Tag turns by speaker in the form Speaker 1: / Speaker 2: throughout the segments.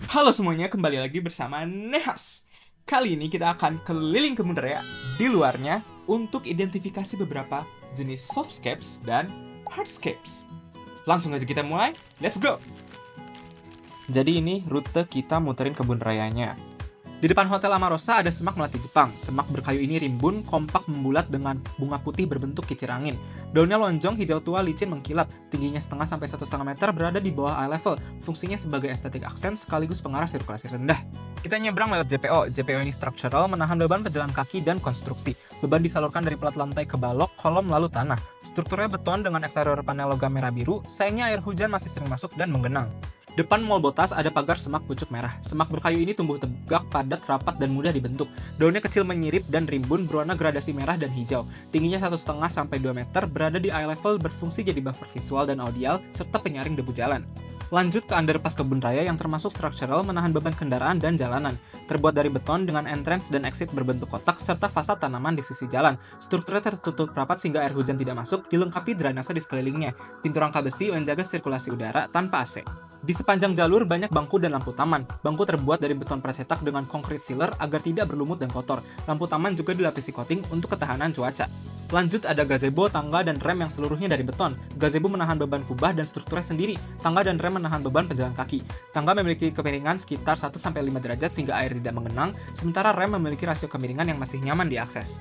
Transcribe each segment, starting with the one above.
Speaker 1: Halo semuanya, kembali lagi bersama Nehas. Kali ini kita akan keliling kebun raya di luarnya untuk identifikasi beberapa jenis softscapes dan hardscapes. Langsung aja kita mulai, let's go! Jadi ini rute kita muterin kebun rayanya. Di depan Hotel Amarosa ada semak melati Jepang. Semak berkayu ini rimbun, kompak membulat dengan bunga putih berbentuk kicir angin. Daunnya lonjong, hijau tua, licin, mengkilap. Tingginya 1,5 sampai 1,5 meter, berada di bawah eye level. Fungsinya sebagai estetik aksen sekaligus pengarah sirkulasi rendah. Kita nyebrang lewat JPO. JPO ini structural, menahan beban pejalan kaki dan konstruksi. Beban disalurkan dari plat lantai ke balok, kolom lalu tanah. Strukturnya beton dengan eksterior panel logam merah biru. Sayangnya air hujan masih sering masuk dan menggenang. Depan Mall Botas ada pagar semak pucuk merah. Semak berkayu ini tumbuh tegak, padat, rapat, dan mudah dibentuk. Daunnya kecil menyirip dan rimbun berwarna gradasi merah dan hijau. Tingginya 1,5 sampai 2 meter, berada di eye level, berfungsi jadi buffer visual dan audial, serta penyaring debu jalan. Lanjut ke underpass kebun raya yang termasuk structural, menahan beban kendaraan dan jalanan. Terbuat dari beton dengan entrance dan exit berbentuk kotak, serta fasad tanaman di sisi jalan. Strukturnya tertutup rapat sehingga air hujan tidak masuk, dilengkapi drainase di sekelilingnya. Pintu rangka besi menjaga sirkulasi udara tanpa AC. Di sepanjang jalur banyak bangku dan lampu taman. Bangku terbuat dari beton precetak dengan concrete sealer agar tidak berlumut dan kotor. Lampu taman juga dilapisi coating untuk ketahanan cuaca. Lanjut ada gazebo, tangga, dan rem yang seluruhnya dari beton. Gazebo menahan beban kubah dan strukturnya sendiri. Tangga dan rem menahan beban pejalan kaki. Tangga memiliki kemiringan sekitar 1-5 derajat sehingga air tidak mengenang, sementara rem memiliki rasio kemiringan yang masih nyaman diakses.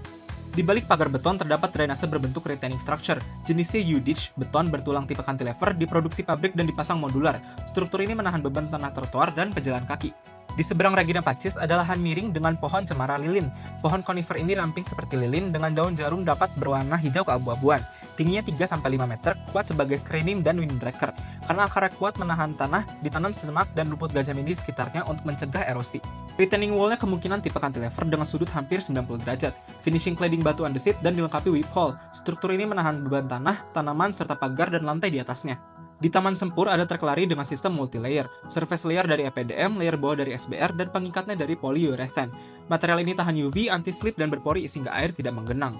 Speaker 1: Di balik pagar beton terdapat drainase berbentuk retaining structure. Jenisnya U-ditch, beton bertulang tipe cantilever, diproduksi pabrik dan dipasang modular. Struktur ini menahan beban tanah trotoar dan pejalan kaki. Di seberang Regina Pacis ada lahan miring dengan pohon cemara lilin. Pohon konifer ini ramping seperti lilin dengan daun jarum dapat berwarna hijau keabu-abuan. Tingginya 3-5 meter, kuat sebagai screening dan windbreaker. Karena akarnya kuat menahan tanah, ditanam semak dan rumput gajah mini di sekitarnya untuk mencegah erosi. Retaining wall-nya kemungkinan tipe cantilever dengan sudut hampir 90 derajat. Finishing cladding batu andesit dan dilengkapi whip hole. Struktur ini menahan beban tanah, tanaman, serta pagar dan lantai di atasnya. Di Taman Sempur ada trek lari dengan sistem multi-layer. Surface layer dari EPDM, layer bawah dari SBR, dan pengikatnya dari polyurethane. Material ini tahan UV, anti-slip, dan berpori sehingga air tidak menggenang.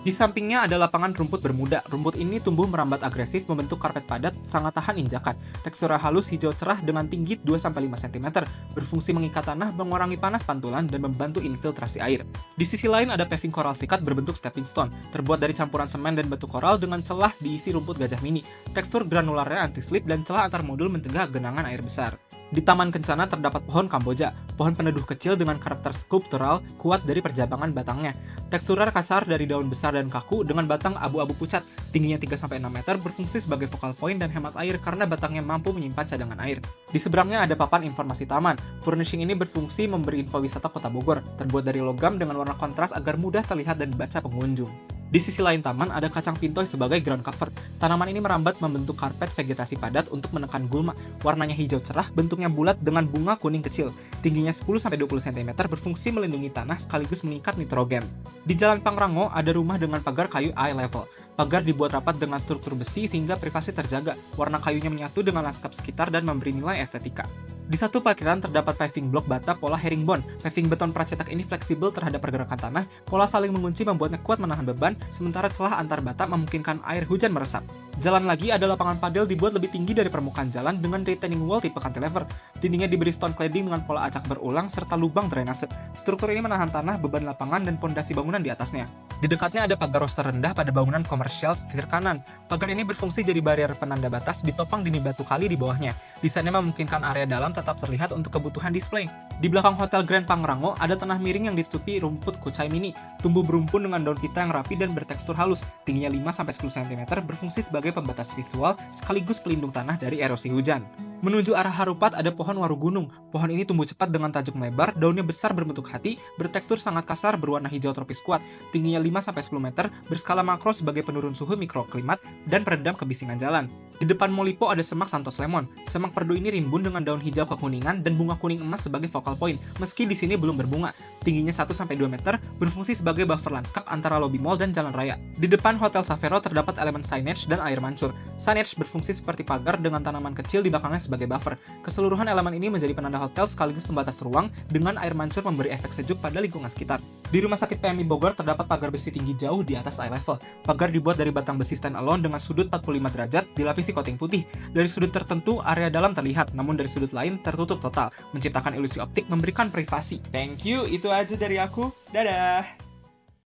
Speaker 1: Di sampingnya ada lapangan rumput bermuda. Rumput ini tumbuh merambat agresif, membentuk karpet padat, sangat tahan injakan. Teksturnya halus hijau cerah dengan tinggi 2-5 cm, berfungsi mengikat tanah, mengurangi panas pantulan, dan membantu infiltrasi air. Di sisi lain ada paving koral sikat berbentuk stepping stone, terbuat dari campuran semen dan batu koral dengan celah diisi rumput gajah mini. Tekstur granularnya anti-slip dan celah antar modul mencegah genangan air besar. Di Taman Kencana terdapat pohon Kamboja, pohon peneduh kecil dengan karakter skulptural kuat dari perjabangan batangnya. Teksturnya kasar dari daun besar dan kaku dengan batang abu-abu pucat. Tingginya 3-6 meter, berfungsi sebagai focal point dan hemat air karena batangnya mampu menyimpan cadangan air. Di seberangnya ada papan informasi taman. Furnishing ini berfungsi memberi info wisata Kota Bogor, terbuat dari logam dengan warna kontras agar mudah terlihat dan dibaca pengunjung. Di sisi lain taman ada kacang pintoi sebagai ground cover. Tanaman ini merambat membentuk karpet vegetasi padat untuk menekan gulma. Warnanya hijau cerah, bentuknya bulat dengan bunga kuning kecil. Tingginya 10-20 cm, berfungsi melindungi tanah sekaligus mengikat nitrogen. Di Jalan Pangrango ada rumah dengan pagar kayu eye level. Pagar dibuat rapat dengan struktur besi sehingga privasi terjaga. Warna kayunya menyatu dengan lanskap sekitar dan memberi nilai estetika. Di satu parkiran terdapat paving blok bata pola herringbone. Paving beton pracetak ini fleksibel terhadap pergerakan tanah. Pola saling mengunci membuatnya kuat menahan beban, sementara celah antar bata memungkinkan air hujan meresap. Jalan lagi ada lapangan padel dibuat lebih tinggi dari permukaan jalan dengan retaining wall tipe cantilever. Dindingnya diberi stone cladding dengan pola acak berulang serta lubang drainase. Struktur ini menahan tanah, beban lapangan, dan pondasi bangunan di atasnya. Di dekatnya ada pagar roster rendah pada bangunan komersial setir kanan. Pagar ini berfungsi jadi barrier penanda batas, ditopang dinding batu kali di bawahnya. Desainnya memungkinkan area dalam tetap terlihat untuk kebutuhan display. Di belakang Hotel Grand Pangrango ada tanah miring yang ditutupi rumput kucai mini. Tumbuh berumpun dengan daun pita yang rapi dan bertekstur halus. Tingginya 5-10 cm, berfungsi sebagai pembatas visual sekaligus pelindung tanah dari erosi hujan. Menuju arah Harupat ada pohon waru gunung. Pohon ini tumbuh cepat dengan tajuk melebar, daunnya besar berbentuk hati, bertekstur sangat kasar berwarna hijau tropis kuat. Tingginya 5-10 meter, berskala makro sebagai penurun suhu mikroklimat dan peredam kebisingan jalan. Di depan Molipo ada semak Santos Lemon. Semak perdu ini rimbun dengan daun hijau kekuningan dan bunga kuning emas sebagai focal point, meski di sini belum berbunga. Tingginya 1-2 meter, berfungsi sebagai buffer lanskap antara lobi mall dan jalan raya. Di depan Hotel Savero terdapat elemen signage dan air mancur. Signage berfungsi seperti pagar dengan tanaman kecil di belakangnya sebagai sebagai buffer. Keseluruhan elemen ini menjadi penanda hotel sekaligus pembatas ruang, dengan air mancur memberi efek sejuk pada lingkungan sekitar. Di Rumah Sakit PMI Bogor terdapat pagar besi tinggi jauh di atas eye level. Pagar dibuat dari batang besi stand alone dengan sudut 45 derajat, dilapisi coating putih. Dari sudut tertentu, area dalam terlihat, namun dari sudut lain tertutup total, menciptakan ilusi optik memberikan privasi. Thank you, itu aja dari aku. Dadah!